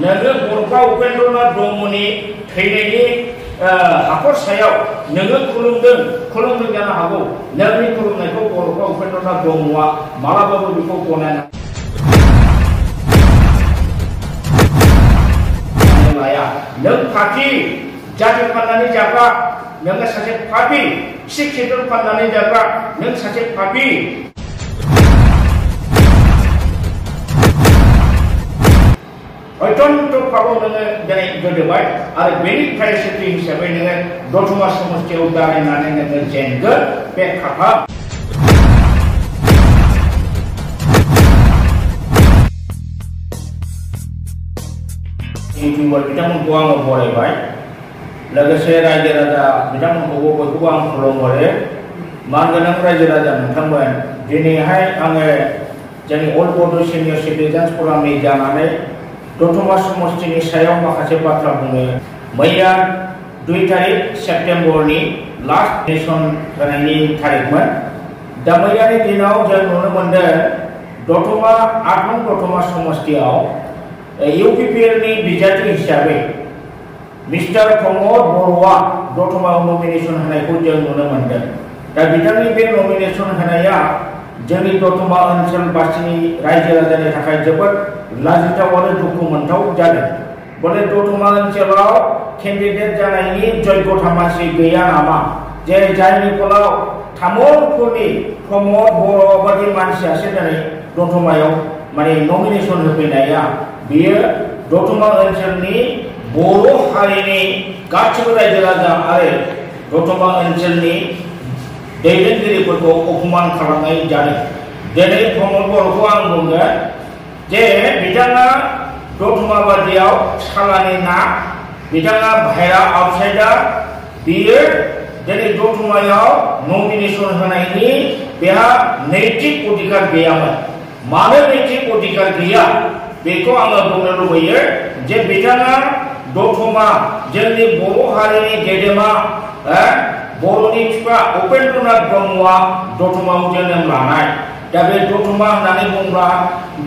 नोङो बर'फा उपेन्द्रनाथ ब्रह्मनि थैनायनि हाखर सायाव नोङो खुलुमदों जानो हागौ नोंनि खुलुमनायखौ बर'फा उपेन्द्रनाथ ब्रह्मआ मालाबाबो बेखौ गनायना लाया। नों पार्टी जाति फाननानै जाग्रा नोङो सासे पापी सिख सेदुल फाननानै जाग्रा नों सासे पापी अत्यन्त पापाव नोङो दिनै गोदोबाय आरो बेनि प्रायश्चित्त हिसाबै नोङो दतमा समस्थियाव दारायनानै नोङो जेनगोन बे खाफा इउटिउबार बिथांमोनखौ आङो बरायबाय लोगोसे रायजो राजा बिथांमोनखौबो बयखौबो आं खुलुमहरो मानगोनां रायजो राजा नोंथांमोन दिनैहाय आङो जोंनि अल बड' सिनियर सिटिजेन्स फरामनि जानानै दतमा समस्थिनि सायाव माखासे बाथ्रा बुङो। मैया 2 तारिख सेप्तेम्बरनि लास्ट नेसन होनायनि तारिखमोन। दा मैयानि दिनाव जों नुनो मोनदों दतमा 8 नं दतमा समस्थियाव इउपिपिएलनि बिजाथि हिसाबै मिस्टार प्रमद बर'आ दतमायाव नमिनेशन होनायखौ जों नुनो मोनदों। दा बिथांनि बे नमिनेशन होनाया जोंनि दतमा ओनसोलबासिनि रायजो राजानि थाखाय जोबोद लाजिथाव आरो दुखु मोनथाव जादों। बोले दतमा ओनसोलाव केन्डिडेट जानायनि जग्यता मानसि गैया नामा जे जायनि फलाव तामुलपुरनि प्रमद बर' बायदि मानसियासो दिनै दतमायाव माने नमिनेशन होफैनाया बियो दतमा ओनसोलनि बर' हारिनि गासिबो रायजो राजा आरो दतमा ओनसोलनि दैदेनगिरिफोरखौ अपमान खालामनाय जादों। दिनै प्रमद बर'खौ आं बुंगोन जे बिथाङा दतमा बादियाव सालानि ना बिथाङा बाहेरा आउटसाइडार बियो दिनै दतमायाव नमिनेशन होनायनि बेहा नैतिक अधिकार गैयामोन। मानो नैतिक अधिकार गैया बेखौ आङो बुंनो लुबैयो जे बिथाङा दतमा जोंनि बर' हारिनि गेदेमा बर'नि बिफा उपेन्द्रनाथ ब्रह्मआ दतमायाव जोनोम लानाय। दा बे दतमा होननानै बुंब्ला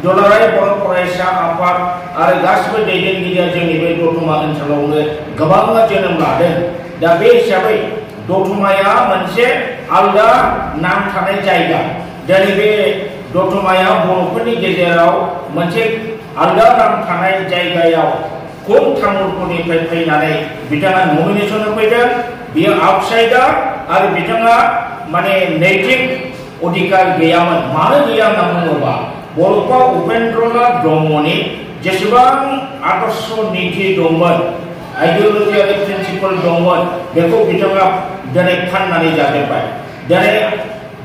दुलाराय बर' फरायसा आफाद आरो गासिबो दैदेनगिरिया जोंनि बे दतमा ओनसोलावनो गोबाङा जोनोम लादों। दा बे हिसाबै दतमाया मोनसे आलादा नाम थानाय जायगा। दिनै बे दतमाया बर'फोरनि गेजेराव मोनसे आलादा नाम थानाय जायगायाव खम तामुलपुरनिफ्राय फैनानै बिथाङा नमिनेशन होफैदों। बियो आउटसाइडार आरो बिथाङा माने नैतिक अधिकार गैयामोन। मानो गैया होनना बुङोबा बर'फा उपेन्द्रनाथ ब्रह्मनि जेसेबां आदर्श नीति दंमोन आइडियोलजि आरो प्रिन्सिपल दंमोन बेखौ बिथाङा दिनै फाननानै जाजोब्बाय। दिनै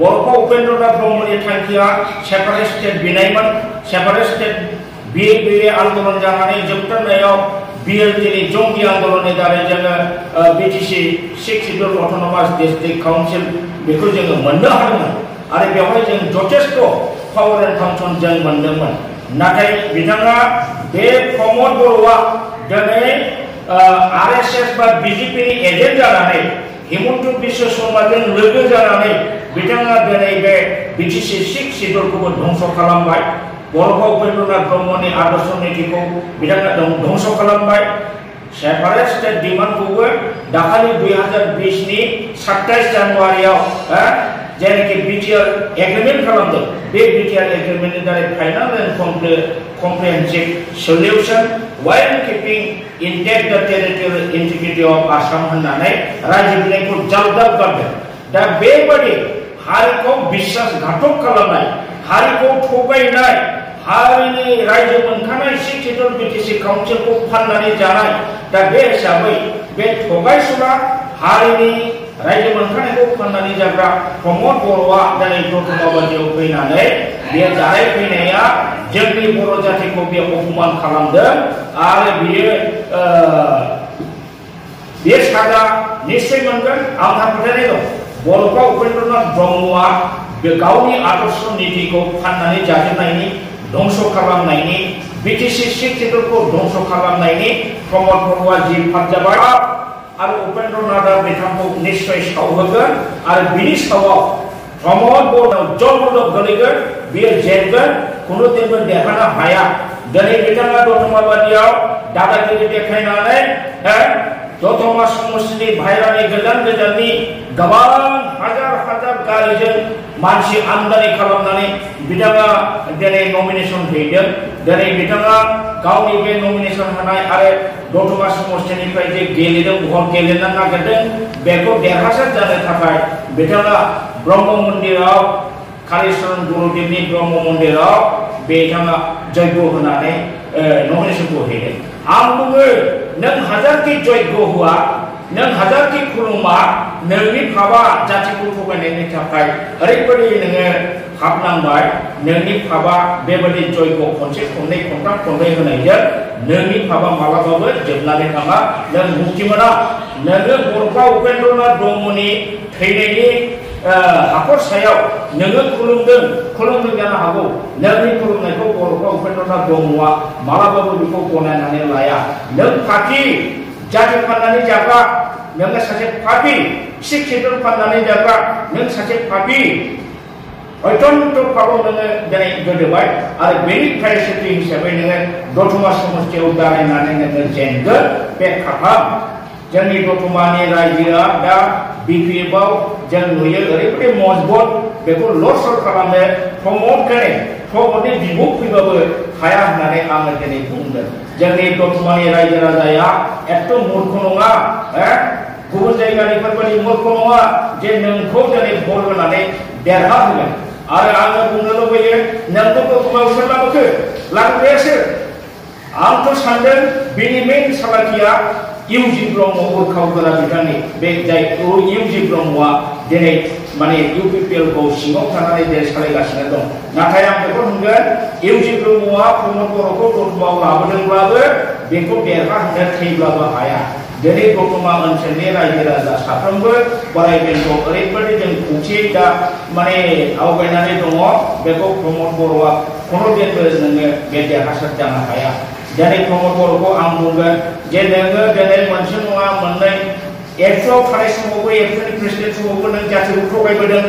बर'फा उपेन्द्रनाथ ब्रह्मनि थांखिया सेपारेट स्टेट बिनायमोन। सेपारेट स्टेट बिए आन्दोलन जानानै जोबथारनायाव बिएलटिनि जंगि आन्दोलननि दारै जोङो BTC six schedule autonomous district council बेखौ जोङो मोननो हादोंमोन आरो बेवहाय जों जथेस्थ पावार एन्ड फांसन जों मोनदोंमोन। नाथाय बिथाङा बे प्रमद बर'आ दिनै आरएसएस बा बिजेपिनि एजेन्ट जानानै हिमन्त बिश्व शर्माजों लोगो जानानै बिथाङा दिनै बे बिटिसि सिक्स शेड्युलखौबो धंस खालामबाय। बर'फा उपेन्द्रनाथ ब्रह्मनि आदर्श नीतिखौ बिथाङा धंस खालामबाय। सेपारेट स्टेट डिमान्डखौबो दाखालि 2020 नि 27 जानुवारियाव जेनाखि बिटिआर एग्रिमेन्ट खालामदों बे बिटिआर एग्रिमेन्टनि दारै final and comprehensive solution while keeping intact the territorial integrity of Assam होननानै रायजो बिलाइखौ जाल्दाब गारदों। दा बेबादि हारिखौ बिश्वासघातक खालामनाय हारिखौ थगायनाय हारिनि रायजो मोनखानाय सिक्स शेड्युल बिटिसि काउन्सिलखौ फाननानै जानाय दा बे हिसाबै बे थगायसुला हारिनि रायजो मोनखानायखौ फाननानै जाग्रा प्रमद बर'आ दिनै दतमा बादियाव फैनानै बे जानाय फैनाया जोंनि बर' जातिखौ बे अपमान खालामदों आरो बे साजा निश्चय मोनगोन। आंहा फोथायनाय दं बर'फा उपेन्द्रनाथ ब्रह्मआ बे गावनि आदर्श नीतिखौ फाननानै जाजोबनायनि धंस खालामनायनि बिटिसि सिक्स शेड्युलखौ धंस खालामनायनि प्रमद बर'आ जि फाद जाबाय आरो उपेन्द्रनाथआ बिथांखौ निश्चय सावहोगोन आरो बिनि सावाव प्रमद बर'आ जलबदब गोलैगोन बियो जेनगोन खुनु दिनबो देरहानो हाया। दिनै बिथाङा दतमा बादियाव दादागिरि देखायनानै दतमा समष्टिनि बाहेरानि गोजान गोजाननि गोबां हाजार हाजार गारिजों मानसि आमदानि खालामनानै बिथाङा दिनै नमिनेशन हैदों। दिनै बिथाङा गावनि बे नमिनेशन होनाय आरो दतमा समष्टिनिफ्राय जे गेलेदों भट गेलेनो नागिरदों बेखौ देरहासार जानो थाखाय बिथाङा ब्रह्म मन्दिराव कालीचरण गुरुदेवनि ब्रह्म मन्दिराव बिथाङा जयग होनानै नमिनेशनखौ हैदों। आं बुङो नों हाजारखि जयग हुआ नों हाजारखि खुलुमा नोंनि पापा जातिखौ थगायनायनि थाखाय ओरैबायदि नोङो हाबनांबाय नोंनि पापा बेबायदि जयग खनसे खननै खनथाम खननै होनायजों नोंनि पापा मालाबाबो जोबनानै थाङा नों मुक्ति मोना। नोङो बरपा उपेन्द्रनाथ ब्रह्मनि थैनायनि हाखर सायाव नोङो खुलुमदों जानो हागौ नोंनि खुलुमनायखौ बरपा उपेन्द्रनाथ ब्रह्मआ मालाबाबो बेखौ गनायनानै लाया। नों पार्टी जाति फाननानै जाग्रा नोङो सासे पापी सिख सेक्टर फाननानै जाग्रा नों सासे पापी अत्यन्त पापाव नोङो दिनै गोदोबाय आरो बेनि प्रायश्चित्त हिसाबै नोङो दतमा समष्टियाव दारायनानै नोङो जेनगोन बे खाफाम। जोंनि दतमानि रायजोआ दा बिपिएफआव जों नुयो ओरैबायदि मजबुत बेखौ लरसर खालामनो प्रमदनि बिबुं फैबाबो हाया होननानै आङो दिनै बुंदों। जोंनि दतमानि रायजो राजाया एथ' मूर्ख नङा गुबुन जायगानिफोर बायदि मूर्ख नङा जे नोंखौ दिनै भट होनानै देरहा होगोन। आरो आङो बुंनो लुबैयो नोंखौ दतमायाव सोर लाबोखो लाबोग्रायासो। आंथ' सानदों बेनि मेन सालाखिया इउजि ब्रह्म उरखावगोरा बिथांनि बे जाय इउजि ब्रह्मआ दिनै माने इउपिपिएलखौ सिङाव थानानै जे सालायगासिनो दं। नाथाय आं बेखौ होनगोन इउजि ब्रह्मआ प्रमद बर'खौ दतमायाव लाबोदोंब्लाबो बेखौ देरहाहोनो थैब्लाबो हाया। दिनै दतमा ओनसोलनि रायजो राजा साफ्रोमबो बोराय बेन्थ ओरैबायदि जों खौसेयै दा माने आवगायनानै दङ बेखौ प्रमद बर'आ खुनुदिनबो नोङो बे देरहासार जानो हाया। दिनै प्रमद बर'खौ आं बुंगोन जे नोङो दिनै मोनसे नङा मोननै एबसुआव थानाय समावबो एबसुनि प्रेसिडेन्ट समावबो नों जातिखौ थगायबोदों।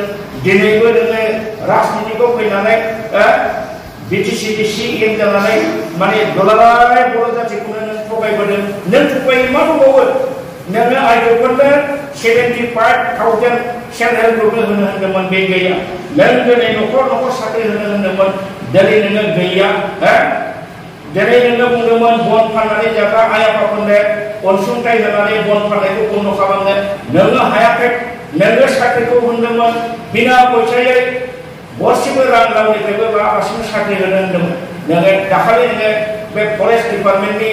दिनैबो नोङो राजनितिखौ फैनानै बिटिसिनि सिएम जानानै माने दुलाराय बर' जातिखौनो नों थगायबोदों। नों थगायै मा दंबावो नोङो आइजोफोरनो 75,000 सेल्फ हेल्प ग्रुपनो होनो होनदोंमोन बे गैया। नों दिनै न'खर न'खर साख्रि होनो होनदोंमोन दिनै नोङो गैया। दिनै नोङो बुंदोंमोन बन फाननानै जाग्रा आइ आफाफोरनो अनसुंथाइ होनानै बन फाननायखौ बन्द खालामनो नोङो हायाखै। नोङो साख्रिखौ होनदोंमोन बिना फैसायै गरसेबो रां रावनिफ्रायबो लागासिनो साख्रि होनो होनदोंमोन। नोङो दाखालि नोङो बे फरेस्ट डिपार्टमेन्टनि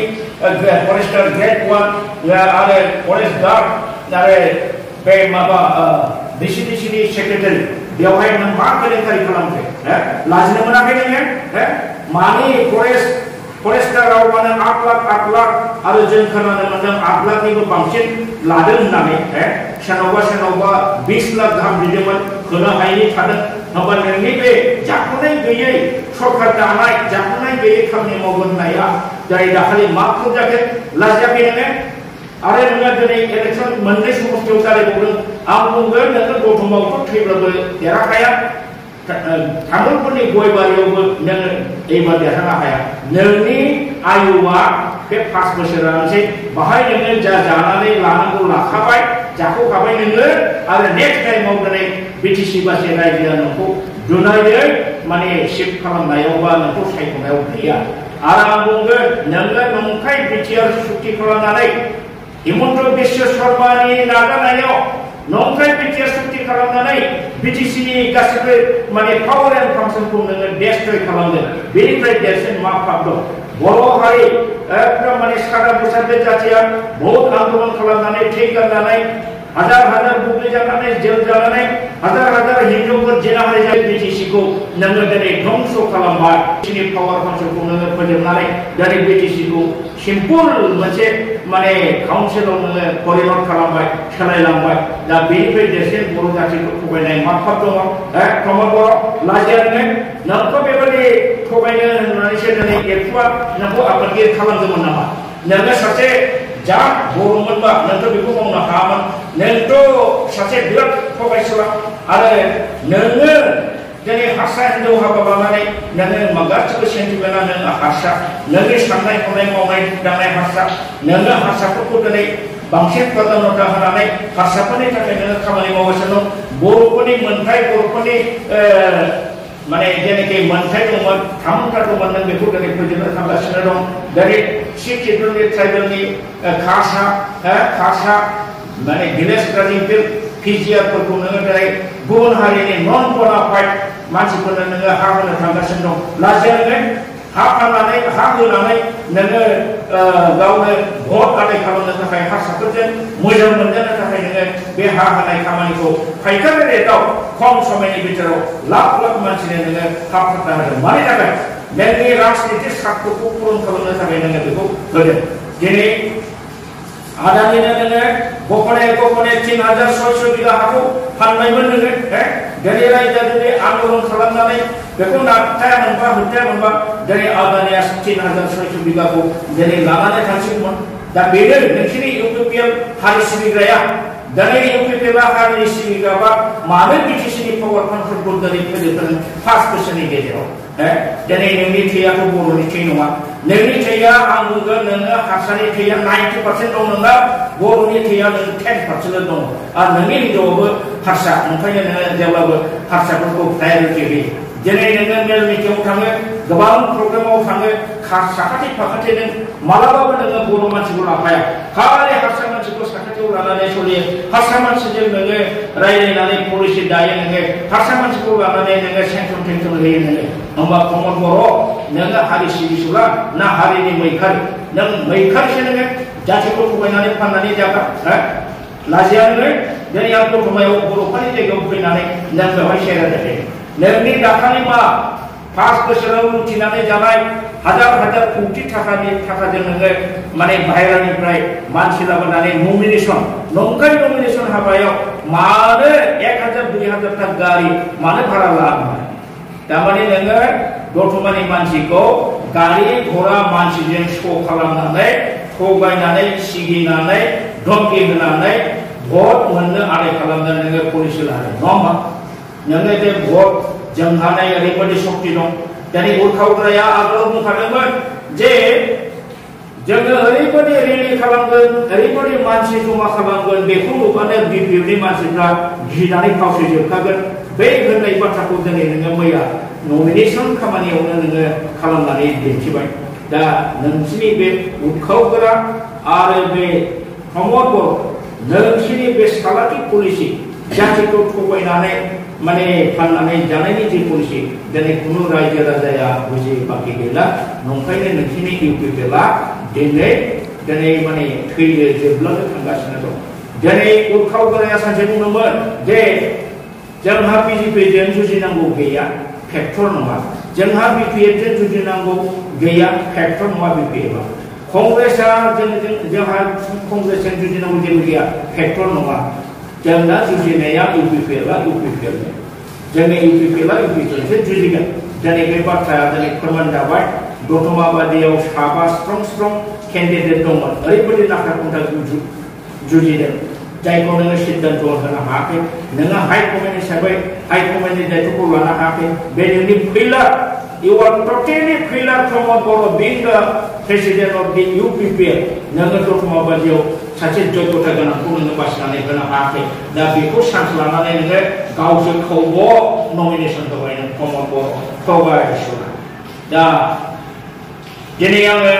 फरेस्टार ग्रेड 1 आरो फरेस्ट गार्ड आरो बे माबा डिसिडिसिनि सेक्रेटारि बेवहाय नों मा केलेंकारि खालामखो लाजिनो मोनाखै नोङो मानि फरेस्टाराव माने 8 लाख आरो जों खोनानो मोनदों 8 लाखनिबो बांसिन लादों होननानै सोरनावबा 20 लाख गाहाम बिदोंमोन होनो हायैनि थादों। होमबा नोंनि बे जाख'नाय गैयै सरकार दानाय जाख'नाय गैयै खामानि मावगोन होननाया जाय दाखालि मा जाखो लाजियाखै नोङो। आरो नोङो दिनै इलेक्सन मोननै समस्थियाव जालायबावदों। आं बुंगोन नोङो दतमायावथ' थैब्लाबो देरहाखाया तामुलपुरनि गयबारियावबो नोङो एबार देरहानो हाया। नोंनि आयुआ बे 5 बोसोरानोसै बाहाय नोङो जानानै लानांगौ लाखाबाय जाख'खाबाय नोङो आरो नेक्स्ट टाइमाव दिनै बिटिसि बासि रायजोआ नोंखौ दुनायै माने शिफ्ट खालामनायाव बा नोंखौ सायख'नायाव गैया। आरो आं बुंगोन नोङो नंखाय बिटिआर सुक्ति खालामनानै हिमन्त बिश्व शर्मानि नाजानायाव नंखाय बिटिआर सुक्ति खालामनानै बिटिसिनि गासिबो माने पावार एन्ड फांसनखौ नोङो डेस्ट्रय खालामदों। बेनिफ्राय देरसिन मा पाप दं? बर' हारि एकदम माने सादा बुसा बे जातिया बहुत आन्दोलन खालामनानै थै गारनानै हाजार बुग्लि जानानै जेल जानानै हाजार हिन्दुफोर जेनाहारि जाय बिटिसिखौ नोङो दिनै ध्वंस खालामबाय। बिटिसिनि पावार फांसनखौ नोङो फोजोबनानै दिनै बिटिसिखौ सिम्पल मोनसे माने काउन्सिलाव नोङो परिनत खालामबाय सोलायलांबाय। दा बेनिफ्राय देरसिन बर' जातिखौ थगायनाय मा पाप दङ? प्रमद बर' लाजिया नोंखौ बेबायदि थगायनो होननानैसो दिनै एबसुआ नोंखौ आफादगिरि खालामदोंमोन नामा? नोङो सासे जा बर'मोनबा नोंथ' बेखौ मावनो हायामोन। नोंथ' सासे बिराद थगायसुला आरो नोङो jadi harsa Hindu haba bangane nenge magat coba sentimenan nenge harsa nenge santai konai maunai damai harsa nenge harsa kuku dari bangsit kota nota hanane harsa pani takai nenge kamani mawasano boru pani mentai boru pani mana jadi ke mentai nomor kamu kata mana beku dari perjalanan kamera senarong dari si cedul ni tribal ni kasa mana giles tradipil Fiji atau gunung dari bukan hari ini non qualified masih pun negara hak nak tangga sendong lajar kan hak nanai hak nanai negara gaul vote ada kalau negara kaya hak satu jen mudah menjadi negara behak nanai kamani ko kaya kan ada tahu kom sama ini bicara lak masih negara hak terhadap mana negara negara ras itu hak kurun kalau negara itu kerja jadi ada ni negara Gopone 3,600 biga haku hanai mendengar, dari lain jadi anggur salam nanti, betul nak saya memba dari adanya 3,600 biga haku, jadi lamanya kasih pun, dah beda dengan sini UPPL hari Sriwijaya, dari UPPL hari Sriwijaya, mana di sini power control dari pendirian fast person ini dia, jadi ini dia aku buru ni cina, ini dia anggur dengan hasilnya dia 90% orang nak. Guru ni dia 10% dong. Nengi jawab harsa, makanya jawab harsa itu priority. Jadi dengan mel ni kita kami gabung program kami sakati pakati dengan malah dengan guru masih guru apa ya? Kalau harsa masih guru sakati ulang ada soli, harsa masih dengan rakyat nani polisi daya dengan harsa masih guru ada dengan sentrum lain. Nombor guru dengan hari sibisula, nah hari ini mereka dengan jadi kau pemain pandai jaga, lajian ni, jadi yang kau pemain guru pandai jaga pemain dan kau share ada. Nanti dakani ma, pas keseluruhan Cina ni jamai, हजार कोटी थाखा जोङो माने बाहेरानिफ्राय मानसि लाबोनानै nomination नंखाय nomination हाबायाव मानो 1000 2000 ता गारि मानो भारा लाबाय तामाने नोङो दतमानि मानसिखौ गारि घोड़ा मानसिजों श' खालामनानै थगायनानै सिगिनानै धमकी होनानै भट मोननो आदाय खालामनानै नोङो पुलिस लादों नङा होमबा नोङो जे भट जोंहानाय ओरैबायदि शक्ति दं दानि उल्खावग्राया आगोलाव बुंखादोंमोन जे जोङो ओरैबायदि रेलि खालामगोन ओरैबायदि मानसि जमा खालामगोन बेखौ नुबानो बिपिएफनि मानसिफ्रा गिनानै फावसयजोबखागोन बे होननाय बाथ्राखौ दिनै नोङो मैया नमिनेशन खामानियावनो नोङो खालामनानै दिन्थिबाय दा नोंसिनि बे उल्खावग्रा आरो बे प्रमद बर' नोंसिनि बे सालाखि पलिसि जातिखौ थगायनानै माने फाननानै जानायनि जे पलिसि दिनै खुनु रायजो राजाया बुजि बाखि गैला नंखायनो नोंसिनि इउपिपिएलआ दिनै माने थैनो जोबलांनो थांगासिनो दं दिनै उल्खावग्राया सानसे बुंदोंमोन जे जोंहा बिजेपिजों जुजिनांगौ गैया फेक्टर नङा जोंहा बिपिएफजों जुजिनांगौ गैया फेक्टर नङा बिपिएफआ कंग्रेसआ जोंहा कंग्रेसजों जुजिनांगौ जेबो गैया फेक्टर नङा जोंना जुजिनाया इउपिपिएलआ इउपिपिएल जोंनि इउपिपिएलआ इउपिपिएलजों जुजिगोन दिनै बे बाथ्राया दिनै फोरमान जाबाय दतमा बादियाव साबा स्ट्रं केन्डिडेट दंमोन ओरैबायदि नाख्रा खुन्था जुजिदों जायखौ नोङो सिद्धान्त होनो हायाखै नोङो हाइकमेन्ट हिसाबै हाइकमेन्टनि दायित्वखौ लानो हायाखै बे नोंनि फेलार You are totally failure Pramod Boro being the president of the UPPL. नोङो दतमा बादियाव सासे जयगथा गोनांखौ नोङो बासिनानै होनो हायाखै दा बेखौ सान्स लानानै नोङो गावसोरखौबो नमिनेशन होबाय नों प्रमद बर' थगायसुला दा दिनै आङो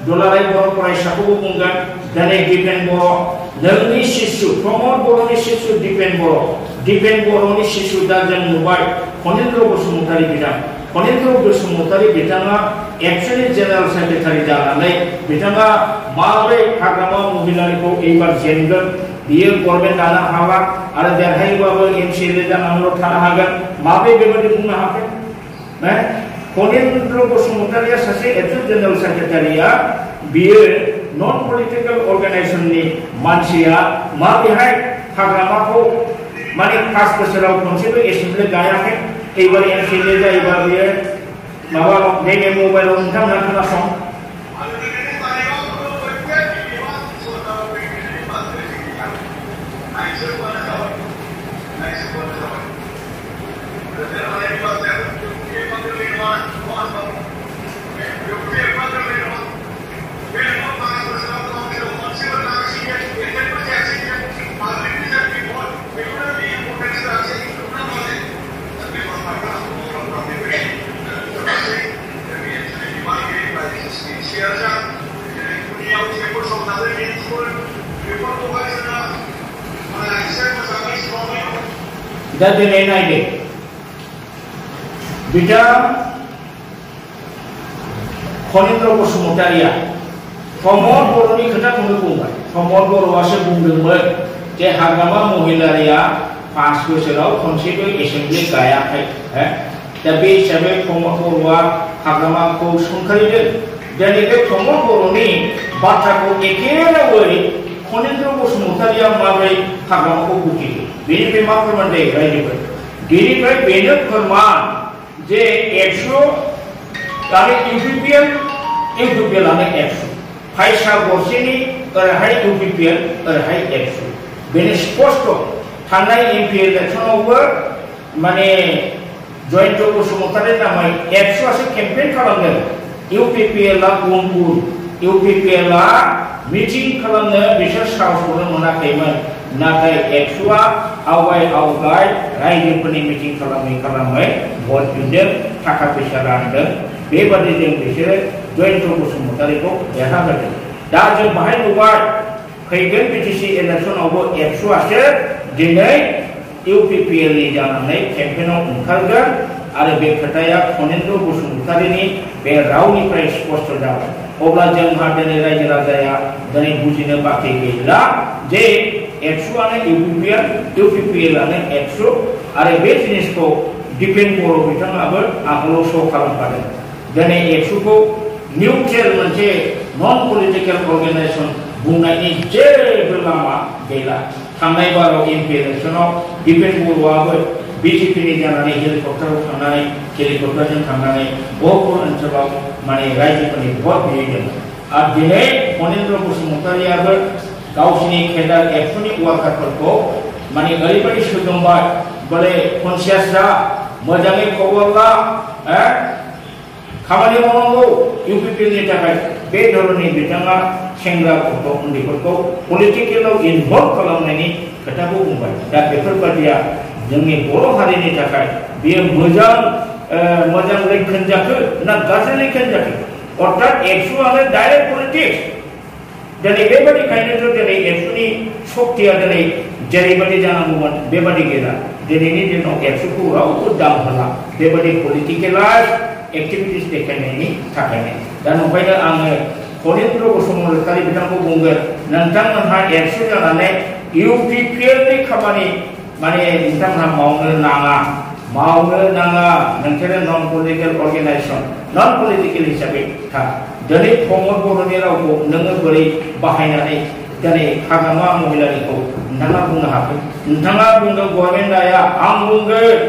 दुलाराय बर' फरायसाखौबो बुंगोन दिनै दिपेन बर' नोंनि शिशु प्रमद बर'नि शिशु दिपेन बर'नि शिशु दा जों नुबाय फनेन्द्र बसुमतारी बिथां फनेन्द्र बसुमतारी बिथाङा एक्सुअली जेनेरेल सेक्रेटारि जानानै बिथाङा माबोरै हाग्रामा महिलारिखौ एबार जेनगोन बियो गभर्नमेन्ट दानो हाला आरो देरहायोबाबो एमसिएलए जानानैल' थानो हागोन माबोरै बेबायदि बुंनो हागोन फनेन्द्र बसुमतारीया सासे एक्सुअल जेनेरेल सेक्रेटारिया बियो नन पलिटिकल अर्गानाइजेशननि मानसिया माबोरैहाय हाग्रामाखौ माने 5 बोसोराव खनसेबो एसेमब्लि गायाखै एबार एमसिएलए जायोबा बियो माबा नैबे मबाइलाव नोंथांमोना खोनासं दा दिनै नायदो बिथां खनिन्द्र बसुमतारिया प्रमद बर'नि खोथाखौनो बुंबाय प्रमद बर'आसो बुंदोंमोन जे हाग्रामा महिलारिया 5 बोसोराव खनसेबो एसेम्बलि गायाखै दा बे हिसाबै प्रमद बर'आ हाग्रामाखौ सोंखारिदों दिनै बे प्रमद बर'नि बाथ्राखौ एखे रावै खनिन्द्र बसुमतारिया माबोरै हाग्रामाखौ बुजियो बेनिफ्राय मा फोरमान जायो रायजोफोर बेनिफ्राय बेनो फोरमान जे 100 आरो इउपिपिएलानो 100 फाइसा गरसेनि ओरैहाय इउपिपिएल ओरैहाय 100 बेनो स्पष्ट थांनाय एमपि इलेक्सनावबो माने जयन्त बसुमतारी नामै 100 आसो केम्पेन खालामदों इउपिपिएलआ गुबुन इउपिपिएलआ मिटिं खालामनो बिसोर साहसखौनो मोनाखैमोन नाथाय 100आ आवगाय रायजोफोरनि मिटिं खालामै भट बिदों थाखा फैसा रानदों बेबादिजों बिसोरो जयन्त बसुमतारीखौ देरहाहोदों दा जों बाहाय नुबाय फैगोन बिटिसि इलेक्सनावबो 100 आसो दिनै इउपिपिएलनि जानानै केम्पेनाव ओंखारगोन आरो बे खोथाया खनिन्द्र बसुमतारीनि बे रावनिफ्राय स्पष्ट जाबाय अब्ला जोंहा दिनै रायजो राजाया दिनै बुजिनो बाखि गैला जे 100 आनो इउपिपिएलआनो 100 आरो बे जिनिसखौ दिपेन बर' बिथाङाबो आगोलाव श' खालामखादों दिनै 100 खौ निउट्रेल मोनसे नन पलिटिकेल अर्गानाइजेसन बुंनायनि जेबो लामा गैला थांनाय बाराव एमपि इलेक्सनाव दिपेन बर'आबो बिजेपिनि जानानै हेलिकप्टारजों थांनानै बहुद ओनसोलाव माने रायजोफोरनि भट बिहैदों आरो दिनै खनिन्द्र बसुमतारीयाबो गावसिनि केडार 100नि वार्कारफोरखौ माने ओरैबायदि सोगोमबाय बोले कनसियास जा मोजाङै खबर ला खामानि मावनांगौ इउपिपिएलनि थाखाय बे धरननि बिथाङा सेंग्राफोरखौ उन्दैफोरखौ पलिटिकेलाव इनभल्भ खालामनायनि खोथाखौ बुंबाय दा बेफोरबादिया जोंनि बर' हारिनि थाखाय बेयो मोजां लैखोन जाखो ना गाज्रि लैखोन जाखो अर्थात 100 आनो डाइरेक्ट पलिटिक्स दिनै बेबादिखायनो दिनै 100नि शक्तिया दिनै जेरैबादि जानांगौमोन बेबादि गैला दिनैनि दिनाव 100खौ रावबो दाम होला बेबादि पलिटिकेलाइज एक्टिभिटिस देखायनायनि थाखायनो दा नंखायनो आङो खनिन्द्र बसुमतारी बिथांखौ बुंगोन नोंथांमोनहा 100 जानानै इउपिपिएलनि खामानि माने नोंथांमोनहा मावनो नाङा नोंसोरो नन पलिटिकेल अर्गानाइजेसन नन पलिटिकेल हिसाबै था दिनै प्रमद बर'नि रावखौ नोङो बोरै बाहायनानै दिनै हाग्रामा महिलारिखौ नोंथाङा बुंनो हागोन नोंथाङा बुंदों गभर्नमेन्ट आया आं बुंगोन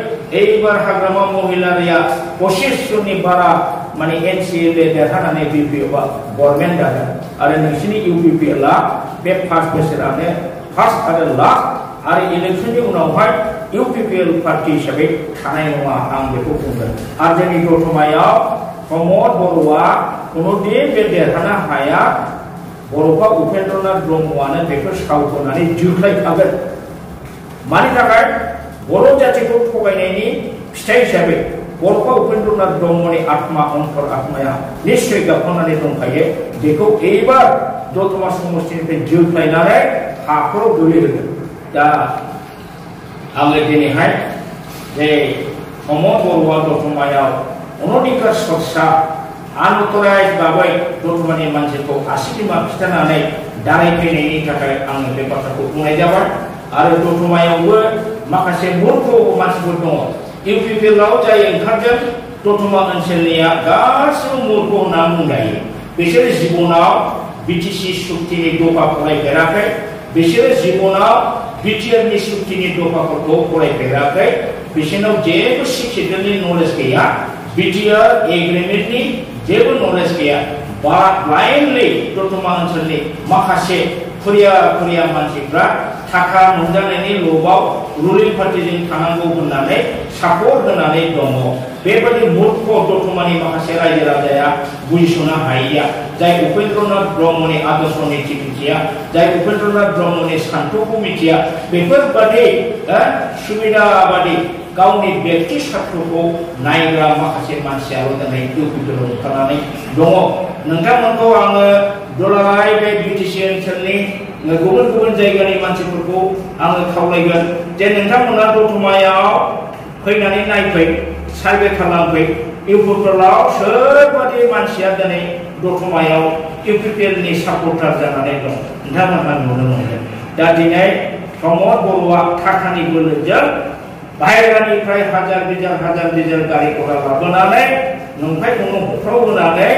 এইবার हाग्रामा महिलारिया 25 बारा माने एनसीएल देरहानानै बीपीएफआ गभर्नमेन्ट जादों आरो नोंसिनि इउपिपिएलआ बे 5 बोसोरानो फार्स्ट आरो लास्ट आरो इलेक्शननि उनावहाय इउपिपिएल पार्टी हिसाबै थानाय नङा आं बेखौ बुंगोन आरो जोंनि दतमायाव प्रमद बर'आ कुनुदिन बे देरहानो हाया बर'फा उपेन्द्रनाथ ब्रह्मआनो बेखौ सावहोनानै जोख्लायखागोन मानि थाखाय बर' जातिखौ थगायनायनि फिथाइ हिसाबै बर'फा उपेन्द्रनाथ ब्रह्मनि आत्मा अन्तर आत्माया निश्चय गाबख'नानै दंखायो बेखौ एबार दतमा समष्टिनिफ्राय जोख्लायनानै हाखराव गोलैहोगोन दा आङो दिनैहाय जे प्रमद बर'आ दतमायाव अनधिकार सर्सा आनअथराइज भाबै दतमानि मानसिखौ आसिमा खिथानानै दारायफैनायनि थाखाय आङो बे बाथ्राखौ बुंनाय जाबाय आरो दतमायावबो माखासे मूर्ख मानसिफोर दङ इउपिपिएलआव जाय ओंखारदों दतमा ओनसोलनिया गासिबो मूर्ख होनना बुंजायो बिसोर जिबनाव बिटिसि सुक्तिनि दफा फरायफेराखै बिसोर जिबनाव बिटिआरनि सुक्तिनि दफाफोरखौ फरायफेराखै बिसोरनाव जेबो सिक्सनि नलेज गैया बिटिआर एग्रिमेन्टनि जेबो नलेज गैया बा ब्लाइन्डलि दतमा ओनसोलनि माखासे खुरिया मानसिफ्रा थाखा मोनजानायनि लबाव रुलिं पार्टिजों थानांगौ होननानै सापर्ट होनानै दङ बेबादि मूर्ख दतमानि माखासे रायजो राजाया बुजिस'नो हायैया जाय उपेन्द्रनाथ ब्रह्मनि आदर्श नीति मिथिया जाय उपेन्द्रनाथ ब्रह्मनि सान्थौखौ मिथिया बेफोरबादि सुबिदाबादि गावनि व्यक्ति स्वार्थखौ नायग्रा माखासे मानसियाबो दिनै इउपिपिएलआव ओंखारनानै दङ नोंथांमोनखौ आङो दुलाराय बे बिटिसि गुबुन गुबुन जायगानि मानसिफोरखौ आङो खावलायगोन जे नोंथांमोना दतमायाव फैनानै नायफै सार्भे खालामफै इउपिपिएलआव सोरबादि मानसिया दिनै दतमायाव इउपिपिएलनि सापर्टार जानानै दं नोंथांमोनहा नुनो मोनगोन दा दिनै प्रमद बर'आ थाखानि बोलोजों बाहेरानिफ्राय हाजार बिजार गारि घोड़ा लाबोनानै नंखायखौनो हख्राव होनानै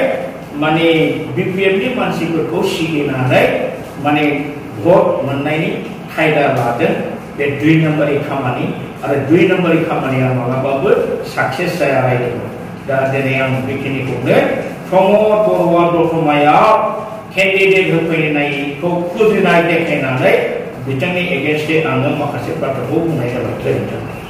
माने बिपिएफनि मानसिफोरखौ सिगिनानै माने भट मोननायनि खायदा लादों बे 2 नम्बरनि खामानि आरो 2 नम्बरनि खामानिया मालाबाबो साक्सेस जाया रायजोआव दा दिनै आं बेखिनिखौनो प्रमद बर'आ दतमायाव केन्डिडेट होफैनायखौ खुदिनाय देखायनानै बिथांनि एगेन्स्टै आङो माखासे बाथ्राखौ बुंनाय जाबाय।